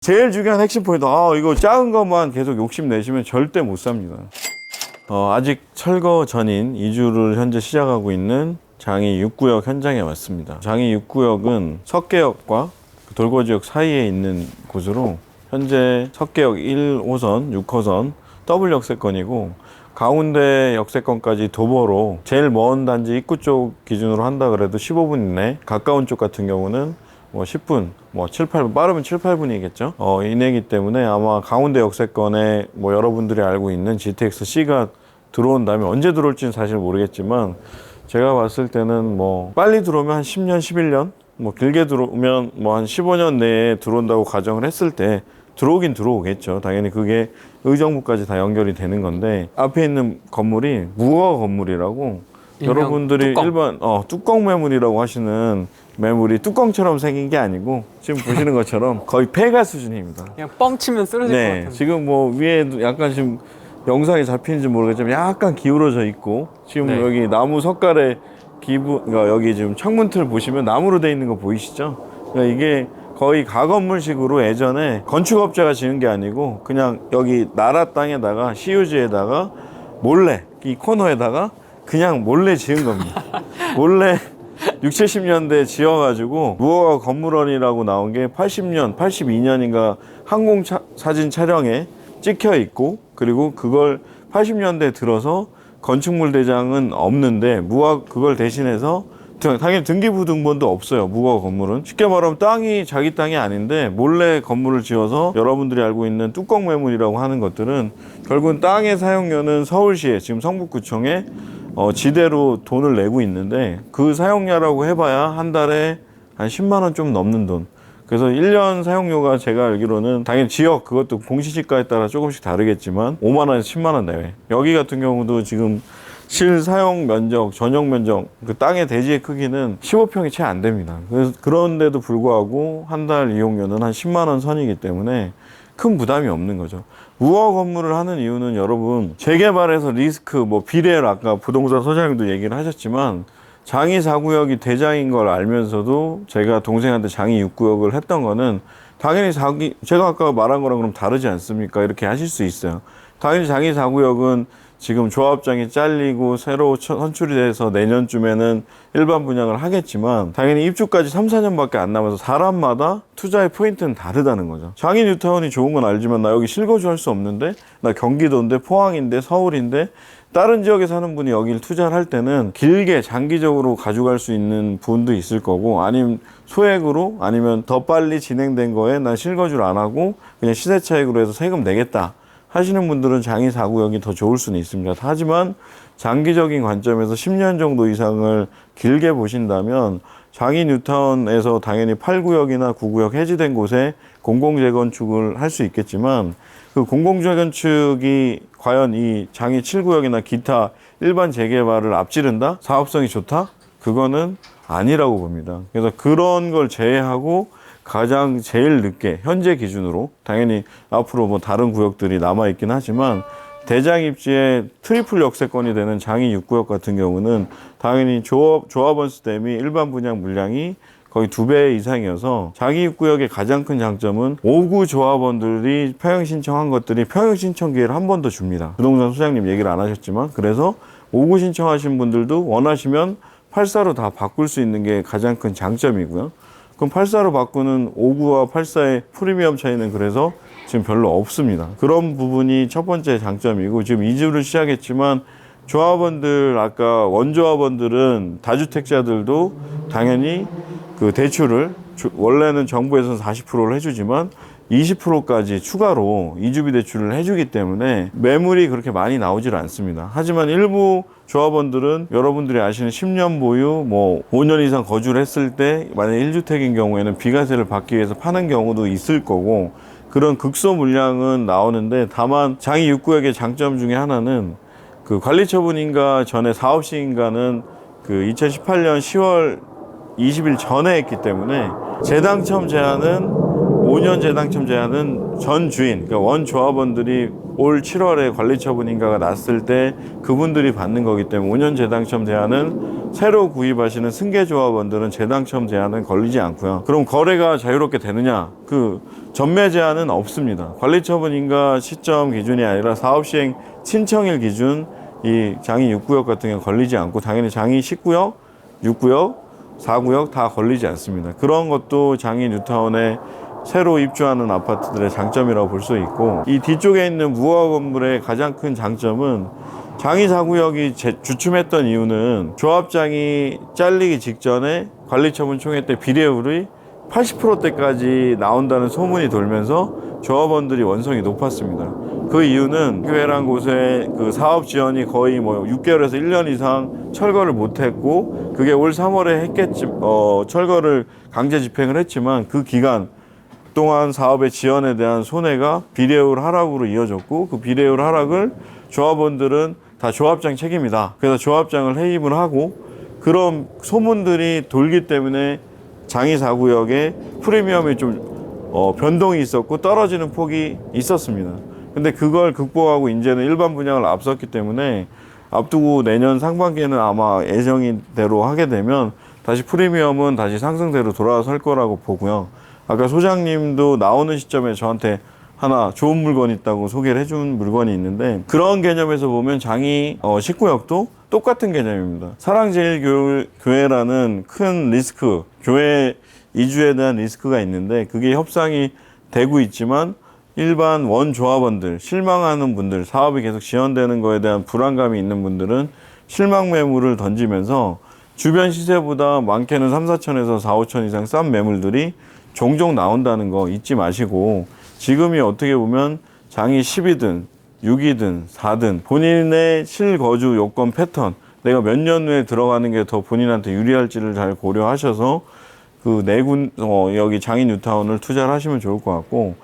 제일 중요한 핵심 포인트, 이거 작은 것만 계속 욕심내시면 절대 못 삽니다. 아직 철거 전인 이주를 현재 시작하고 있는 장이 6구역 현장에 왔습니다. 장이 6구역은 석계역과 돌고지역 사이에 있는 곳으로 현재 석계역 1호선, 6호선 더블 역세권이고 가운데 역세권까지 도보로 제일 먼 단지 입구 쪽 기준으로 한다 그래도 15분 이내, 가까운 쪽 같은 경우는 10분, 7, 8분, 빠르면 7, 8분이겠죠. 이내이기 때문에 아마 가운데 역세권에 여러분들이 알고 있는 GTX-C가 들어온다면 언제 들어올지는 사실 모르겠지만 제가 봤을 때는 빨리 들어오면 한 10년, 11년, 길게 들어오면 한 15년 내에 들어온다고 가정을 했을 때 들어오긴 들어오겠죠. 당연히 그게 의정부까지 다 연결이 되는 건데 앞에 있는 건물이 무허가 건물이라고 여러분들이 뚜껑. 일반 뚜껑 매물이라고 하시는 매물이 뚜껑처럼 생긴 게 아니고 지금 보시는 것처럼 거의 폐가 수준입니다. 그냥 뻥 치면 쓰러질 것 같은데. 지금 위에도 약간 지금 영상이 잡히는지 모르겠지만 약간 기울어져 있고 지금 네. 여기 나무 석갈에 그러니까 여기 지금 창문틀 보시면 나무로 돼 있는 거 보이시죠? 그러니까 이게 거의 가건물식으로 예전에 건축업자가 지은 게 아니고 그냥 여기 나라 땅에다가 시유지에다가 몰래 이 코너에다가 그냥 몰래 지은 겁니다. 몰래 60, 70년대에 지어가지고 무허가 건물원이라고 나온 게 80년, 82년인가 항공사진 촬영에 찍혀 있고 그리고 그걸 80년대에 들어서 건축물 대장은 없는데 그걸 대신해서 당연히 등기부등본도 없어요. 무허가 건물은. 쉽게 말하면 땅이 자기 땅이 아닌데 몰래 건물을 지어서 여러분들이 알고 있는 뚜껑 매물이라고 하는 것들은 결국은 땅의 사용료는 서울시에 지금 성북구청에 지대로 돈을 내고 있는데 그 사용료라고 해봐야 한 달에 한 10만 원 좀 넘는 돈. 그래서 1년 사용료가 제가 알기로는 당연히 지역 그것도 공시지가에 따라 조금씩 다르겠지만 5만 원에서 10만 원 내외. 여기 같은 경우도 지금 실사용 면적, 전용 면적, 그 땅의 대지의 크기는 15평이 채 안 됩니다. 그래서 그런데도 불구하고 한 달 이용료는 한 10만 원 선이기 때문에 큰 부담이 없는 거죠. 무허가 건물을 하는 이유는 여러분 재개발에서 리스크, 비례를 아까 부동산 소장님도 얘기를 하셨지만 장이 4구역이 대장인 걸 알면서도 제가 동생한테 장이 6구역을 했던 거는 당연히 제가 아까 말한 거랑 그럼 다르지 않습니까? 이렇게 하실 수 있어요. 당연히 장이 4구역은 지금 조합장이 잘리고 새로 선출이 돼서 내년쯤에는 일반 분양을 하겠지만 당연히 입주까지 3, 4년밖에 안 남아서 사람마다 투자의 포인트는 다르다는 거죠. 장이 뉴타운이 좋은 건 알지만 나 여기 실거주 할 수 없는데 나 경기도인데 포항인데 서울인데 다른 지역에 사는 분이 여기를 투자를 할 때는 길게 장기적으로 가져갈 수 있는 분도 있을 거고 아니면 소액으로 아니면 더 빨리 진행된 거에 난 실거주를 안 하고 그냥 시세 차익으로 해서 세금 내겠다 하시는 분들은 장이 4구역이 더 좋을 수는 있습니다. 하지만 장기적인 관점에서 10년 정도 이상을 길게 보신다면 장이 뉴타운에서 당연히 8구역이나 9구역 해지된 곳에 공공재건축을 할 수 있겠지만 그 공공재건축이 과연 이 장이 7구역이나 기타 일반 재개발을 앞지른다? 사업성이 좋다? 그거는 아니라고 봅니다. 그래서 그런 걸 제외하고 가장 제일 늦게 현재 기준으로 당연히 앞으로 다른 구역들이 남아있긴 하지만 대장 입지의 트리플 역세권이 되는 장이 6구역 같은 경우는 당연히 조합원 수 대비 일반 분양 물량이 거의 2배 이상이어서 장이 6구역의 가장 큰 장점은 5구 조합원들이 평형 신청한 것들이 평형 신청 기회를 한 번 더 줍니다. 부동산 소장님 얘기를 안 하셨지만 그래서 5구 신청하신 분들도 원하시면 8사로 다 바꿀 수 있는 게 가장 큰 장점이고요. 그럼 8사로 바꾸는 5구와 8사의 프리미엄 차이는 그래서 지금 별로 없습니다. 그런 부분이 첫 번째 장점이고 지금 이주를 시작했지만 조합원들 아까 원조합원들은 다주택자들도 당연히 그 대출을 원래는 정부에서는 40%를 해주지만 20%까지 추가로 이주비 대출을 해주기 때문에 매물이 그렇게 많이 나오질 않습니다. 하지만 일부 조합원들은 여러분들이 아시는 10년 보유, 5년 이상 거주를 했을 때 만약 1주택인 경우에는 비과세를 받기 위해서 파는 경우도 있을 거고 그런 극소 물량은 나오는데 다만 장이 6구역의 장점 중에 하나는 그 관리처분인가 전에 사업시인가는 그 2018년 10월 20일 전에 했기 때문에 재당첨 제한은 5년 재당첨 제한은 전 주인, 그러니까 원 조합원들이 올 7월에 관리처분인가가 났을 때 그분들이 받는 거기 때문에 5년 재당첨 제한은 새로 구입하시는 승계조합원들은 재당첨 제한은 걸리지 않고요. 그럼 거래가 자유롭게 되느냐? 그 전매 제한은 없습니다. 관리처분인가 시점 기준이 아니라 사업시행 신청일 기준 이 장이 6구역 같은 경우 걸리지 않고 당연히 장이 10구역, 6구역, 4구역 다 걸리지 않습니다. 그런 것도 장이 뉴타운에 새로 입주하는 아파트들의 장점이라고 볼 수 있고, 이 뒤쪽에 있는 무허가 건물의 가장 큰 장점은 장이 4구역이 주춤했던 이유는 조합장이 잘리기 직전에 관리처분 총회 때 비례율이 80%대까지 나온다는 소문이 돌면서 조합원들이 원성이 높았습니다. 그 이유는 교회란 곳에 그 사업 지원이 거의 뭐 6개월에서 1년 이상 철거를 못했고, 그게 올 3월에 했겠지, 철거를 강제 집행을 했지만 그 기간 동안 사업의 지원에 대한 손해가 비례율 하락으로 이어졌고, 그 비례율 하락을 조합원들은 다 조합장 책임이다. 그래서 조합장을 해임을 하고, 그런 소문들이 돌기 때문에 장이 4구역에 프리미엄이 좀 변동이 있었고 떨어지는 폭이 있었습니다. 근데 그걸 극복하고 이제는 일반 분양을 앞섰기 때문에 앞두고 내년 상반기에는 아마 예정대로 하게 되면 다시 프리미엄은 다시 상승세로 돌아설 거라고 보고요. 아까 소장님도 나오는 시점에 저한테 하나 좋은 물건이 있다고 소개를 해준 물건이 있는데, 그런 개념에서 보면 장이 19역도 똑같은 개념입니다. 사랑제일교회라는 큰 리스크, 교회 이주에 대한 리스크가 있는데 그게 협상이 되고 있지만 일반 원조합원들, 실망하는 분들, 사업이 계속 지연되는 거에 대한 불안감이 있는 분들은 실망 매물을 던지면서 주변 시세보다 많게는 3, 4천에서 4, 5천 이상 싼 매물들이 종종 나온다는 거 잊지 마시고, 지금이 어떻게 보면 장이 10이든 6이든 4든 본인의 실거주 요건 패턴, 내가 몇 년 후에 들어가는 게 더 본인한테 유리할지를 잘 고려하셔서 그 여기 장인 뉴타운을 투자를 하시면 좋을 것 같고,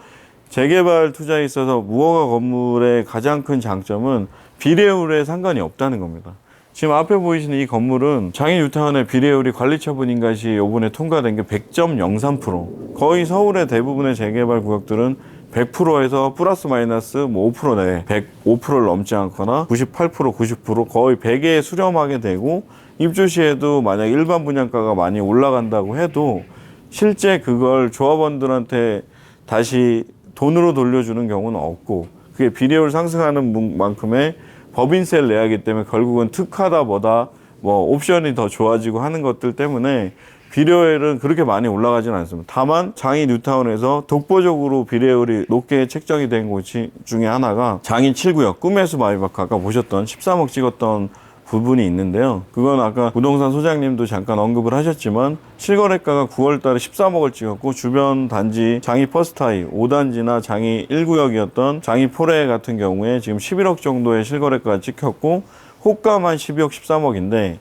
재개발 투자에 있어서 무허가 건물의 가장 큰 장점은 비례율에 상관이 없다는 겁니다. 지금 앞에 보이시는 이 건물은 장인 뉴타운의 비례율이 관리처분인가시 요번에 통과된 게 100.03%. 거의 서울의 대부분의 재개발 구역들은 100%에서 플러스 마이너스 뭐 5% 내에 105%를 넘지 않거나 98%, 90% 거의 100에 수렴하게 되고, 입주 시에도 만약 일반 분양가가 많이 올라간다고 해도 실제 그걸 조합원들한테 다시 돈으로 돌려주는 경우는 없고, 그게 비례율 상승하는 만큼의 법인세를 내야 하기 때문에 결국은 특하다 뭐다 뭐 옵션이 더 좋아지고 하는 것들 때문에 비례율은 그렇게 많이 올라가지는 않습니다. 다만 장인 뉴타운에서 독보적으로 비례율이 높게 책정이 된 곳 중에 하나가 장인 7구역 꿈의 숲 아이바크, 아까 보셨던 13억 찍었던 부분이 있는데요. 그건 아까 부동산 소장님도 잠깐 언급을 하셨지만 실거래가가 9월 달에 13억을 찍었고, 주변 단지 장이 퍼스타이 5단지나 장이 1구역이었던 장이 포레 같은 경우에 지금 11억 정도의 실거래가가 찍혔고, 호가만 12억 13억인데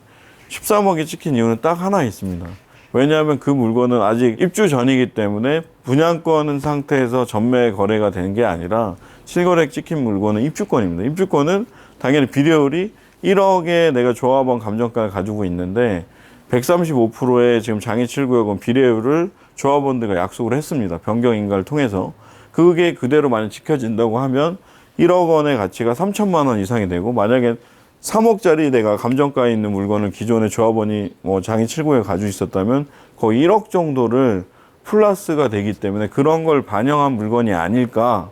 13억이 찍힌 이유는 딱 하나 있습니다. 왜냐하면 그 물건은 아직 입주 전이기 때문에 분양권 상태에서 전매 거래가 되는 게 아니라 실거래 찍힌 물건은 입주권입니다. 입주권은 당연히 비례율이 1억에 내가 조합원 감정가를 가지고 있는데 135%의 지금 장애 7구역은 비례율을 조합원들과 약속을 했습니다. 변경 인가를 통해서. 그게 그대로 만약 지켜진다고 하면 1억 원의 가치가 3천만 원 이상이 되고, 만약에 3억짜리 내가 감정가에 있는 물건을 기존의 조합원이 뭐 장애 7구역에 가지고 있었다면 거의 1억 정도를 플러스가 되기 때문에 그런 걸 반영한 물건이 아닐까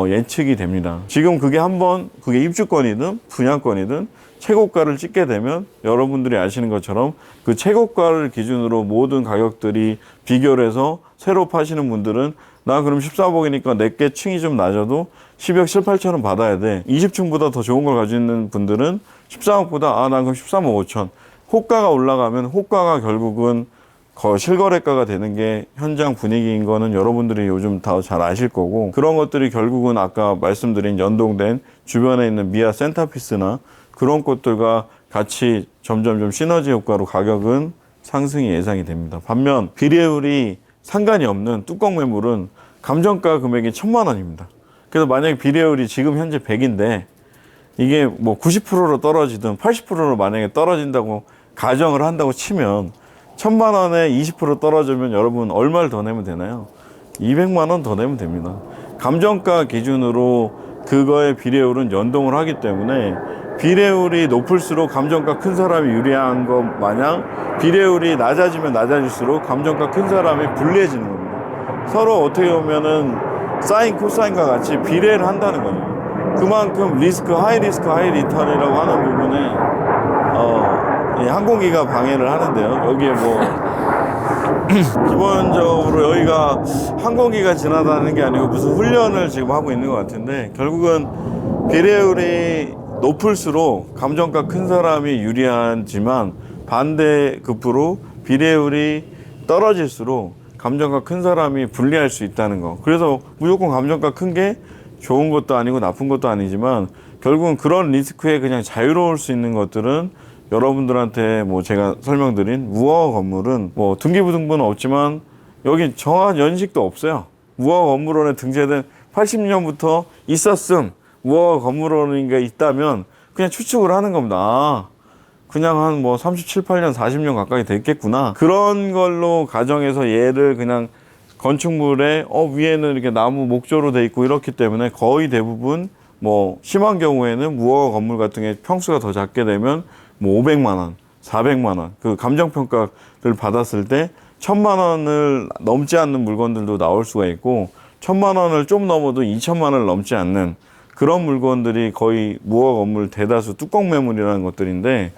예측이 됩니다. 지금 그게 한번 그게 입주권이든 분양권이든 최고가를 찍게 되면 여러분들이 아시는 것처럼 그 최고가를 기준으로 모든 가격들이 비교를 해서 새로 파시는 분들은 나 그럼 13억이니까 내게 층이 좀 낮아도 12억 7, 8천원 받아야 돼. 20층보다 더 좋은 걸 가지고 있는 분들은 13억보다 난 그럼 13억 5천. 호가가 올라가면 호가가 결국은 실거래가가 되는 게 현장 분위기인 거는 여러분들이 요즘 다 잘 아실 거고, 그런 것들이 결국은 아까 말씀드린 연동된 주변에 있는 미아 센터피스나 그런 것들과 같이 점점 좀 시너지 효과로 가격은 상승이 예상이 됩니다. 반면 비례율이 상관이 없는 뚜껑 매물은 감정가 금액이 1,000만 원입니다. 그래서 만약에 비례율이 지금 현재 100인데 이게 뭐 90%로 떨어지든 80%로 만약에 떨어진다고 가정을 한다고 치면 1,000만 원에 20% 떨어지면 여러분 얼마를 더 내면 되나요? 200만 원 더 내면 됩니다. 감정가 기준으로 그거의 비례율은 연동을 하기 때문에 비례율이 높을수록 감정가 큰 사람이 유리한 것 마냥 비례율이 낮아지면 낮아질수록 감정가 큰 사람이 불리해지는 겁니다. 서로 어떻게 보면은 사인 코사인과 같이 비례를 한다는 거죠. 그만큼 하이 리스크 하이 리턴이라고 하는 부분에 이 항공기가 방해를 하는데요. 여기에 뭐 기본적으로 여기가 항공기가 지나다니는 게 아니고 무슨 훈련을 지금 하고 있는 것 같은데, 결국은 비례율이 높을수록 감정가 큰 사람이 유리하지만 반대급부로 비례율이 떨어질수록 감정가 큰 사람이 불리할 수 있다는 거. 그래서 무조건 감정가 큰 게 좋은 것도 아니고 나쁜 것도 아니지만 결국은 그런 리스크에 그냥 자유로울 수 있는 것들은 여러분들한테 뭐 제가 설명드린 무허가 건물은 뭐 등기부등본은 없지만 여기 정한 연식도 없어요. 무허가 건물원에 등재된 80년부터 있었음, 무허가 건물원인 게 있다면 그냥 추측을 하는 겁니다. 아, 그냥 한 뭐 37, 8년, 40년 가까이 됐겠구나. 그런 걸로 가정해서 얘를 그냥 건축물에 위에는 이렇게 나무 목조로 돼 있고 이렇기 때문에 거의 대부분 뭐 심한 경우에는 무허가 건물 같은 게 평수가 더 작게 되면 뭐 500만 원, 400만 원 그 감정평가를 받았을 때 1000만 원을 넘지 않는 물건들도 나올 수가 있고 1000만 원을 좀 넘어도 2000만 원을 넘지 않는 그런 물건들이 거의 무허가 건물 대다수 뚜껑 매물이라는 것들인데,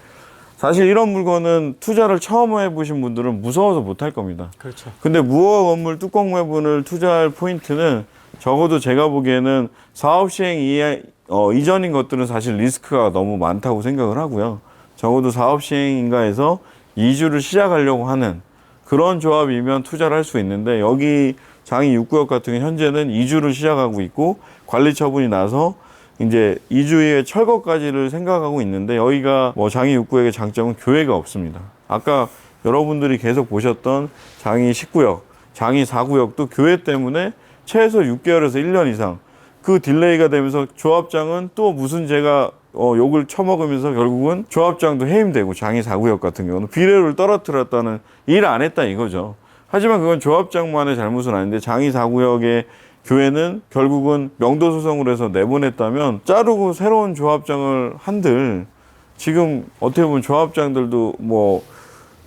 사실 이런 물건은 투자를 처음 해보신 분들은 무서워서 못할 겁니다. 그렇죠. 근데 무허가 건물 뚜껑 매물을 투자할 포인트는 적어도 제가 보기에는 사업 시행 이전인 것들은 사실 리스크가 너무 많다고 생각을 하고요. 적어도 사업 시행인가에서 이주를 시작하려고 하는 그런 조합이면 투자를 할 수 있는데, 여기 장이 6구역 같은 경우 현재는 이주를 시작하고 있고 관리 처분이 나서 이제 이주의 철거까지를 생각하고 있는데, 여기가 뭐 장이 6구역의 장점은 교외가 없습니다. 아까 여러분들이 계속 보셨던 장이 10구역, 장이 4구역도 교외 때문에 최소 6개월에서 1년 이상 그 딜레이가 되면서 조합장은 또 무슨 제가 욕을 처먹으면서 결국은 조합장도 해임되고, 장이 4구역 같은 경우는 비례율을 떨어뜨렸다는 일 안 했다 이거죠. 하지만 그건 조합장만의 잘못은 아닌데, 장이 4구역의 교회는 결국은 명도소송을 해서 내보냈다면 자르고 새로운 조합장을 한들, 지금 어떻게 보면 조합장들도 뭐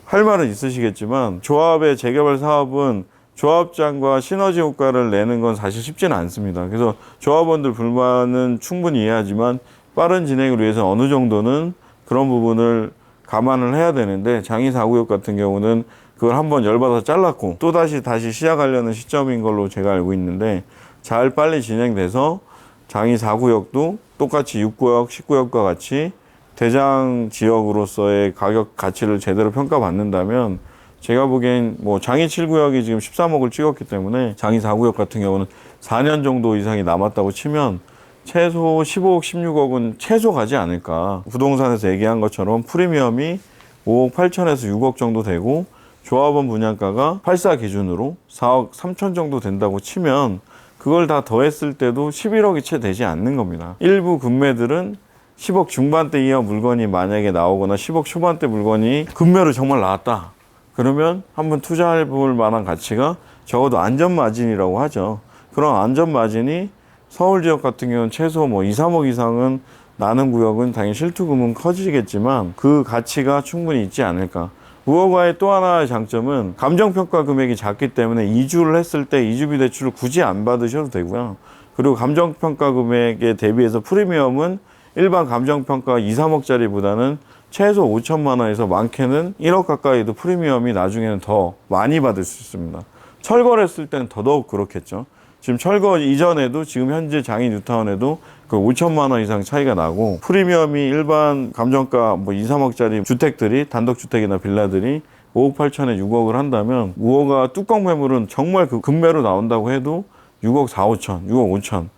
할 말은 있으시겠지만 조합의 재개발 사업은 조합장과 시너지 효과를 내는 건 사실 쉽지는 않습니다. 그래서 조합원들 불만은 충분히 이해하지만 빠른 진행을 위해서 어느 정도는 그런 부분을 감안을 해야 되는데, 장이 4구역 같은 경우는 그걸 한번 열받아서 잘랐고 또 다시 시작하려는 시점인 걸로 제가 알고 있는데, 잘 빨리 진행돼서 장이 4구역도 똑같이 6구역, 10구역과 같이 대장 지역으로서의 가격 가치를 제대로 평가받는다면, 제가 보기엔 뭐 장이 7구역이 지금 13억을 찍었기 때문에 장이 4구역 같은 경우는 4년 정도 이상이 남았다고 치면 최소 15억, 16억은 최소 가지 않을까. 부동산에서 얘기한 것처럼 프리미엄이 5억 8천에서 6억 정도 되고 조합원 분양가가 84 기준으로 4억 3천 정도 된다고 치면 그걸 다 더했을 때도 11억이 채 되지 않는 겁니다. 일부 금매들은 10억 중반대 이하 물건이 만약에 나오거나 10억 초반대 물건이 금매로 정말 나왔다. 그러면 한번 투자해 볼 만한 가치가 적어도 안전마진이라고 하죠. 그런 안전마진이 서울 지역 같은 경우는 최소 뭐 2, 3억 이상은 나는 구역은 당연히 실투금은 커지겠지만 그 가치가 충분히 있지 않을까. 무허가의 또 하나의 장점은 감정평가 금액이 작기 때문에 이주를 했을 때 이주비 대출을 굳이 안 받으셔도 되고요. 그리고 감정평가 금액에 대비해서 프리미엄은 일반 감정평가 2, 3억짜리보다는 최소 5천만 원에서 많게는 1억 가까이도 프리미엄이 나중에는 더 많이 받을 수 있습니다. 철거를 했을 때는 더더욱 그렇겠죠. 지금 철거 이전에도 지금 현재 장이 뉴타운에도 그 5천만 원 이상 차이가 나고, 프리미엄이 일반 감정가 뭐 2, 3억짜리 주택들이, 단독주택이나 빌라들이 5억 8천에 6억을 한다면 무허가 뚜껑 매물은 정말 그 금매로 나온다고 해도 6억 4, 5천, 6억 5천.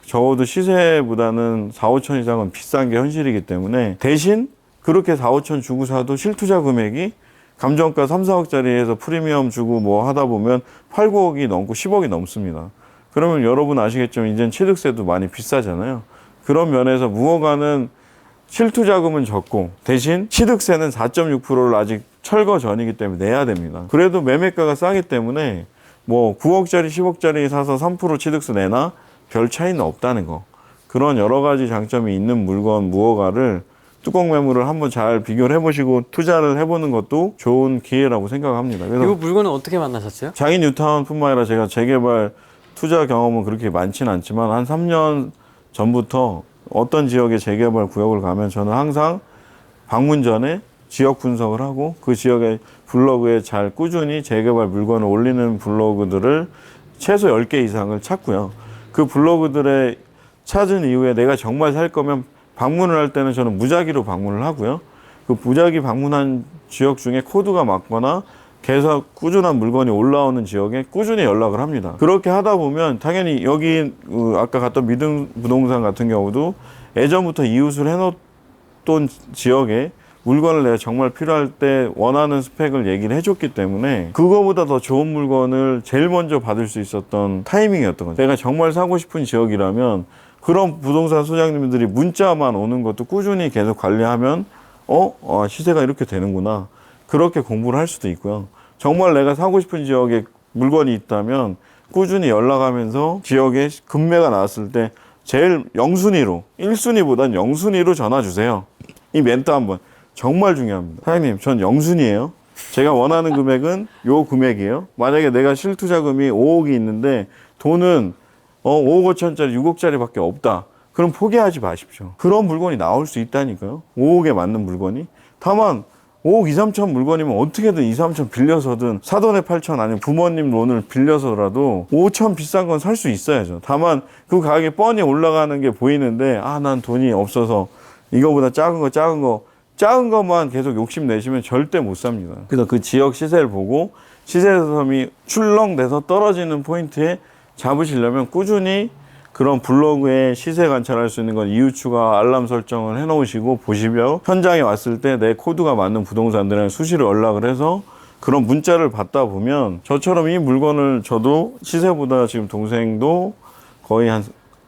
적어도 시세보다는 4, 5천 이상은 비싼 게 현실이기 때문에, 대신 그렇게 4, 5천 주고 사도 실투자 금액이 감정가 3, 4억짜리에서 프리미엄 주고 뭐 하다 보면 8, 9억이 넘고 10억이 넘습니다. 그러면 여러분 아시겠지만 이젠 취득세도 많이 비싸잖아요. 그런 면에서 무허가는 실투자금은 적고 대신 취득세는 4.6%를 아직 철거 전이기 때문에 내야 됩니다. 그래도 매매가가 싸기 때문에 뭐 9억짜리 10억짜리 사서 3% 취득세 내나 별 차이는 없다는 거. 그런 여러 가지 장점이 있는 물건 무허가를 뚜껑 매물을 한번 잘 비교를 해보시고 투자를 해보는 것도 좋은 기회라고 생각합니다. 이 그래서 물건은 어떻게 만나셨어요? 장인 뉴타운뿐만 아니라 제가 재개발 투자 경험은 그렇게 많지는 않지만 한 3년 전부터 어떤 지역의 재개발 구역을 가면 저는 항상 방문 전에 지역 분석을 하고 그 지역의 블로그에 잘 꾸준히 재개발 물건을 올리는 블로그들을 최소 10개 이상을 찾고요. 그 블로그들에 찾은 이후에 내가 정말 살 거면 방문을 할 때는 저는 무작위로 방문을 하고요. 그 무작위 방문한 지역 중에 코드가 맞거나 계속 꾸준한 물건이 올라오는 지역에 꾸준히 연락을 합니다. 그렇게 하다 보면 당연히 여기 아까 갔던 믿음 부동산 같은 경우도 예전부터 이웃을 해놓던 지역에 물건을 내가 정말 필요할 때 원하는 스펙을 얘기를 해줬기 때문에 그거보다 더 좋은 물건을 제일 먼저 받을 수 있었던 타이밍이었던 거죠. 내가 정말 사고 싶은 지역이라면 그런 부동산 소장님들이 문자만 오는 것도 꾸준히 계속 관리하면 시세가 이렇게 되는구나. 그렇게 공부를 할 수도 있고요. 정말 내가 사고 싶은 지역에 물건이 있다면 꾸준히 연락하면서 지역에 급매가 나왔을 때 제일 0순위로 1순위보단 0순위로 전화 주세요. 이 멘트 한번 정말 중요합니다. 사장님, 전 0순위예요. 제가 원하는 금액은 요 금액이에요. 만약에 내가 실투자금이 5억이 있는데 돈은 5억 5천짜리 6억짜리 밖에 없다. 그럼 포기하지 마십시오. 그런 물건이 나올 수 있다니까요. 5억에 맞는 물건이. 다만 5억 2, 3천 물건이면 어떻게든 2, 3천 빌려서든 사돈의 8천 아니면 부모님 돈을 빌려서라도 5천 비싼 건 살 수 있어야죠. 다만 그 가격이 뻔히 올라가는 게 보이는데 난 돈이 없어서 이거보다 작은 것만 계속 욕심내시면 절대 못 삽니다. 그래서 그 지역 시세를 보고 시세섬이 출렁돼서 떨어지는 포인트에 잡으시려면 꾸준히 그런 블로그에 시세 관찰할 수 있는 건 이웃 추가 알람 설정을 해 놓으시고 보시면 현장에 왔을 때 내 코드가 맞는 부동산들에 수시로 연락을 해서 그런 문자를 받다 보면 저처럼 이 물건을 저도 시세보다 지금 동생도 거의 한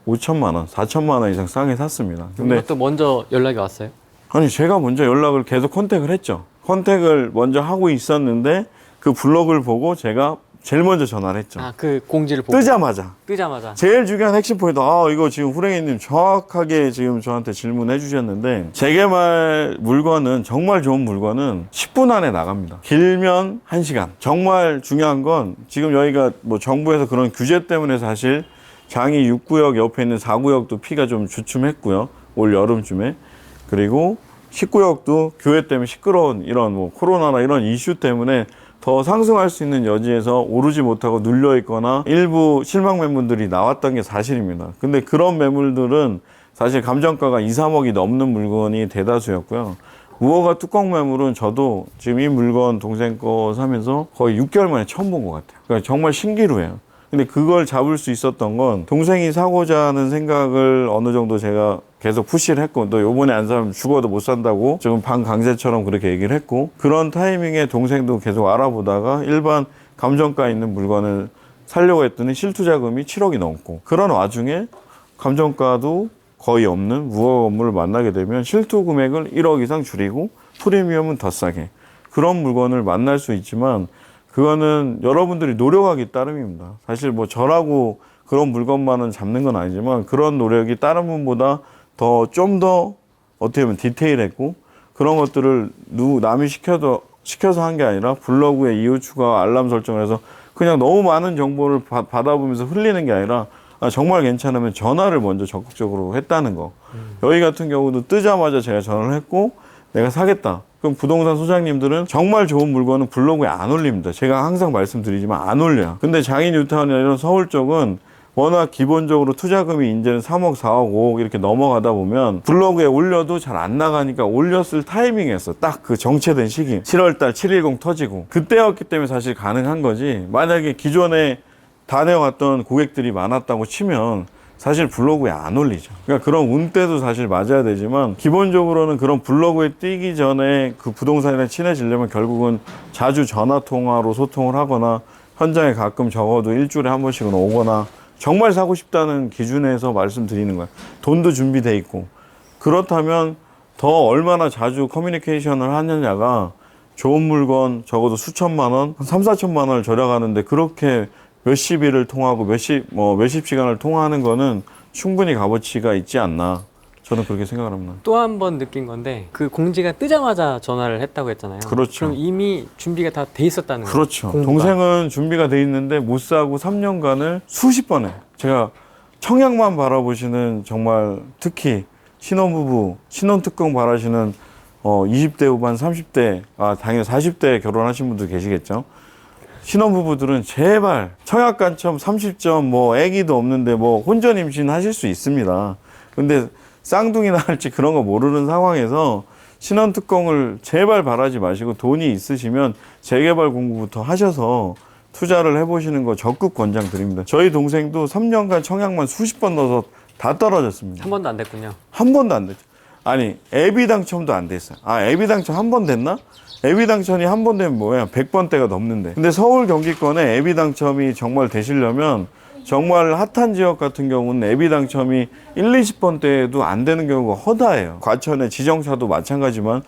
5천만 원, 4천만 원 이상 싸게 샀습니다. 근데 또 먼저 연락이 왔어요? 아니 제가 먼저 연락을 계속 컨택을 했죠. 컨택을 먼저 하고 있었는데 그 블로그를 보고 제가 제일 먼저 전화를 했죠. 그 공지를 보고 뜨자마자 제일 중요한 핵심 포인트. 이거 지금 후랭이님 정확하게 지금 저한테 질문해 주셨는데 재개발 물건은 정말 좋은 물건은 10분 안에 나갑니다. 길면 1시간. 정말 중요한 건 지금 여기가 뭐 정부에서 그런 규제 때문에 사실 장이 6구역 옆에 있는 4구역도 피가 좀 주춤했고요. 올 여름쯤에. 그리고 10구역도 교회 때문에 시끄러운 이런 뭐 코로나나 이런 이슈 때문에 더 상승할 수 있는 여지에서 오르지 못하고 눌려 있거나 일부 실망 매물들이 나왔던 게 사실입니다. 근데 그런 매물들은 사실 감정가가 2, 3억이 넘는 물건이 대다수였고요. 무허가 뚜껑 매물은 저도 지금 이 물건 동생 거 사면서 거의 6개월 만에 처음 본 것 같아요. 그러니까 정말 신기루예요. 근데 그걸 잡을 수 있었던 건 동생이 사고자 하는 생각을 어느 정도 제가 계속 푸시를 했고 너 요번에 안 사면 죽어도 못 산다고 지금 방강제처럼 그렇게 얘기를 했고 그런 타이밍에 동생도 계속 알아보다가 일반 감정가 있는 물건을 사려고 했더니 실투자금이 7억이 넘고 그런 와중에 감정가도 거의 없는 무허가 건물을 만나게 되면 실투 금액을 1억 이상 줄이고 프리미엄은 더 싸게 그런 물건을 만날 수 있지만 그거는 여러분들이 노력하기 따름입니다. 사실 뭐 저라고 그런 물건만은 잡는 건 아니지만 그런 노력이 다른 분보다 좀 더 어떻게 보면 디테일했고 그런 것들을 남이 시켜서 한 게 아니라 블로그에 이웃 추가 알람 설정을 해서 그냥 너무 많은 정보를 받아보면서 흘리는 게 아니라 정말 괜찮으면 전화를 먼저 적극적으로 했다는 거. 여기 같은 경우도 뜨자마자 제가 전화를 했고 내가 사겠다. 그럼 부동산 소장님들은 정말 좋은 물건은 블로그에 안 올립니다. 제가 항상 말씀드리지만 안 올려요. 근데 장인 뉴타운이나 이런 서울 쪽은 워낙 기본적으로 투자금이 이제는 3억, 4억, 5억 이렇게 넘어가다 보면 블로그에 올려도 잘 안 나가니까 올렸을 타이밍이었어. 딱 그 정체된 시기. 7월달 710 터지고. 그때였기 때문에 사실 가능한 거지. 만약에 기존에 다녀왔던 고객들이 많았다고 치면 사실 블로그에 안 올리죠. 그러니까 그런 운때도 사실 맞아야 되지만 기본적으로는 그런 블로그에 띄기 전에 그 부동산이랑 친해지려면 결국은 자주 전화 통화로 소통을 하거나 현장에 가끔 적어도 일주일에 한 번씩은 오거나 정말 사고 싶다는 기준에서 말씀드리는 거예요. 돈도 준비돼 있고. 그렇다면 더 얼마나 자주 커뮤니케이션을 하느냐가 좋은 물건 적어도 수천만 원, 한 3, 4천만 원을 절약하는데 그렇게 몇십 일을 통하고 몇십 시간을 통화하는 거는 충분히 값어치가 있지 않나 저는 그렇게 생각을 합니다. 또 한 번 느낀 건데 그 공지가 뜨자마자 전화를 했다고 했잖아요. 그렇죠. 그럼 이미 준비가 다 돼 있었다는 거예요. 그렇죠. 공부가. 동생은 준비가 돼 있는데 못 사고 3년간을 수십 번에 제가 청약만 바라보시는 정말 특히 신혼부부, 신혼특공 바라시는 20대 후반, 30대, 당연히 40대 결혼하신 분도 계시겠죠. 신혼부부들은 제발 청약간첨 30점 뭐 애기도 없는데 뭐 혼전 임신 하실 수 있습니다. 근데 쌍둥이나 할지 그런 거 모르는 상황에서 신혼특공을 제발 바라지 마시고 돈이 있으시면 재개발 공부부터 하셔서 투자를 해보시는 거 적극 권장드립니다. 저희 동생도 3년간 청약만 수십 번 넣어서 다 떨어졌습니다. 한 번도 안 됐군요. 한 번도 안 됐죠. 아니 애비 당첨도 안 됐어요. 애비 당첨 한 번 됐나? 애비 당첨이 한 번 되면 뭐야 100번대가 넘는데. 근데 서울 경기권에 애비 당첨이 정말 되시려면 정말 핫한 지역 같은 경우는 애비 당첨이 1, 20번대에도 안 되는 경우가 허다해요. 과천의 지정차도 마찬가지만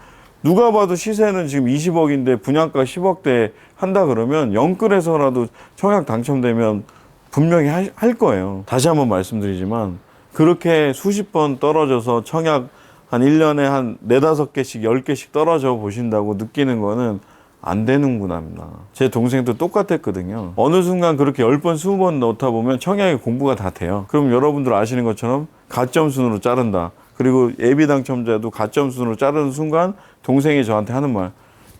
누가 봐도 시세는 지금 20억인데 분양가 10억대 한다 그러면 영끌에서라도 청약 당첨되면 분명히 할 거예요. 다시 한번 말씀드리지만 그렇게 수십 번 떨어져서 청약 한 1년에 한 4, 5개씩 10개씩 떨어져 보신다고 느끼는 거는 안 되는구나입니다. 제 동생도 똑같았거든요. 어느 순간 그렇게 10번, 20번 넣다 보면 청약의 공부가 다 돼요. 그럼 여러분들 아시는 것처럼 가점순으로 자른다. 그리고 예비 당첨자도 가점순으로 자르는 순간 동생이 저한테 하는 말,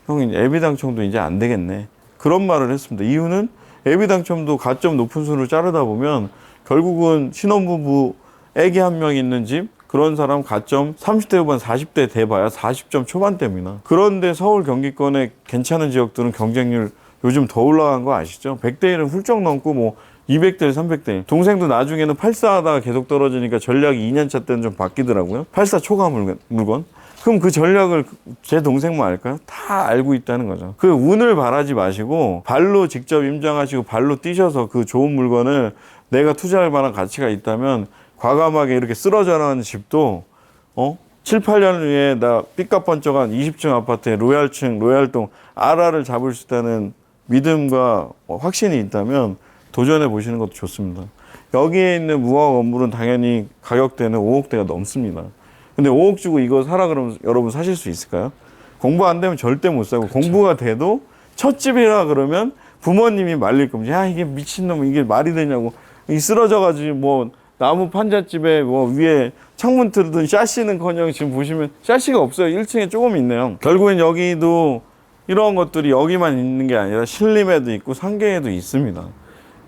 형이 예비 당첨도 이제 안 되겠네. 그런 말을 했습니다. 이유는 예비 당첨도 가점 높은 순으로 자르다 보면 결국은 신혼부부 애기 한 명 있는 집 그런 사람 가점 30대 후반 40대 돼봐야 40점 초반대입니다. 그런데 서울 경기권의 괜찮은 지역들은 경쟁률 요즘 더 올라간 거 아시죠? 100대 1은 훌쩍 넘고 뭐 200대 1, 300대 1. 동생도 나중에는 84 하다가 계속 떨어지니까 전략이 2년차 때는 좀 바뀌더라고요. 84 초과 물건. 그럼 그 전략을 제 동생만 알까요? 다 알고 있다는 거죠. 그 운을 바라지 마시고 발로 직접 임장하시고 발로 뛰셔서 그 좋은 물건을 내가 투자할 만한 가치가 있다면 과감하게 이렇게 쓰러져 나가는 집도 7, 8년 후에 나 삐까번쩍한 20층 아파트에 로얄층, 로얄동 RR을 잡을 수 있다는 믿음과 확신이 있다면 도전해 보시는 것도 좋습니다. 여기에 있는 무화 건물은 당연히 가격대는 5억대가 넘습니다. 근데 5억 주고 이거 사라 그러면 여러분 사실 수 있을까요? 공부 안 되면 절대 못 사고 그렇죠. 공부가 돼도 첫 집이라 그러면 부모님이 말릴 겁니다. 야 이게 미친놈 이게 말이 되냐고 이 쓰러져가지고 뭐 나무 판잣집에 뭐 위에 창문 틀든 샤시는커녕 지금 보시면 샤시가 없어요. 1층에 조금 있네요. 결국엔 여기도 이런 것들이 여기만 있는 게 아니라 신림에도 있고 상계에도 있습니다.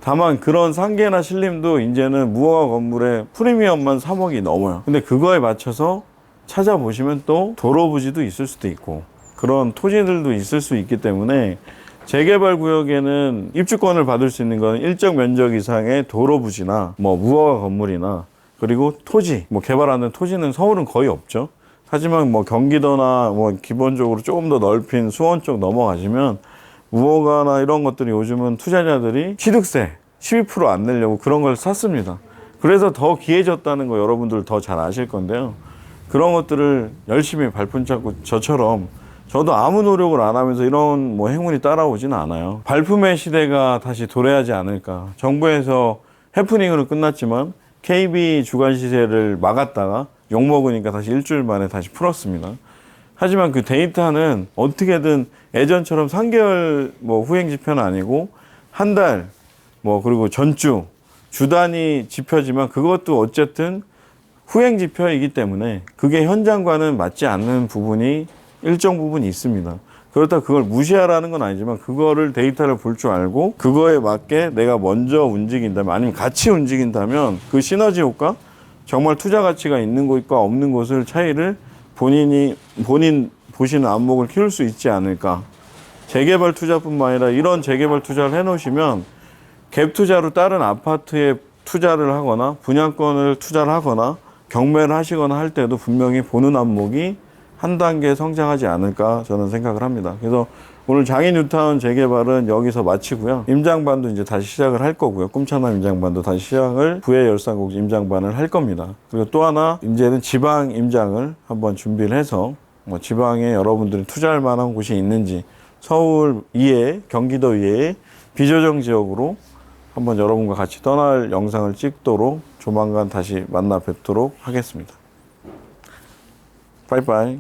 다만 그런 상계나 신림도 이제는 무허가 건물의 프리미엄만 3억이 넘어요. 근데 그거에 맞춰서 찾아보시면 또 도로 부지도 있을 수도 있고 그런 토지들도 있을 수 있기 때문에 재개발 구역에는 입주권을 받을 수 있는 건 일정 면적 이상의 도로 부지나 뭐 무허가 건물이나 그리고 토지, 뭐 개발하는 토지는 서울은 거의 없죠. 하지만 뭐 경기도나 뭐 기본적으로 조금 더 넓힌 수원 쪽 넘어가시면 무허가나 이런 것들이 요즘은 투자자들이 취득세 12%안 내려고 그런 걸 샀습니다. 그래서 더 귀해졌다는 거 여러분들 더 잘 아실 건데요. 그런 것들을 열심히 발품 잡고 저처럼 저도 아무 노력을 안 하면서 이런 뭐 행운이 따라오지는 않아요. 발품의 시대가 다시 도래하지 않을까. 정부에서 해프닝으로 끝났지만 KB 주간 시세를 막았다가 욕먹으니까 다시 일주일 만에 다시 풀었습니다. 하지만 그 데이터는 어떻게든 예전처럼 3개월 뭐 후행 지표는 아니고 한 달 뭐 그리고 전주 주 단위 지표지만 그것도 어쨌든 후행 지표이기 때문에 그게 현장과는 맞지 않는 부분이 일정 부분이 있습니다. 그렇다고 그걸 무시하라는 건 아니지만 그거를 데이터를 볼 줄 알고 그거에 맞게 내가 먼저 움직인다면 아니면 같이 움직인다면 그 시너지 효과 정말 투자 가치가 있는 곳과 없는 곳을 차이를 본인 보시는 안목을 키울 수 있지 않을까. 재개발 투자뿐만 아니라 이런 재개발 투자를 해놓으시면 갭 투자로 다른 아파트에 투자를 하거나 분양권을 투자를 하거나 경매를 하시거나 할 때도 분명히 보는 안목이 한 단계 성장하지 않을까 저는 생각을 합니다. 그래서 오늘 장인 뉴타운 재개발은 여기서 마치고요. 임장반도 이제 다시 시작을 할 거고요. 꿈천남 임장반도 다시 시작을 부의 열산곡 임장반을 할 겁니다. 그리고 또 하나 이제는 지방 임장을 한번 준비를 해서 뭐 지방에 여러분들이 투자할 만한 곳이 있는지 서울 이외 경기도 이외에 비조정 지역으로 한번 여러분과 같이 떠날 영상을 찍도록 조만간 다시 만나 뵙도록 하겠습니다. 빠이빠이.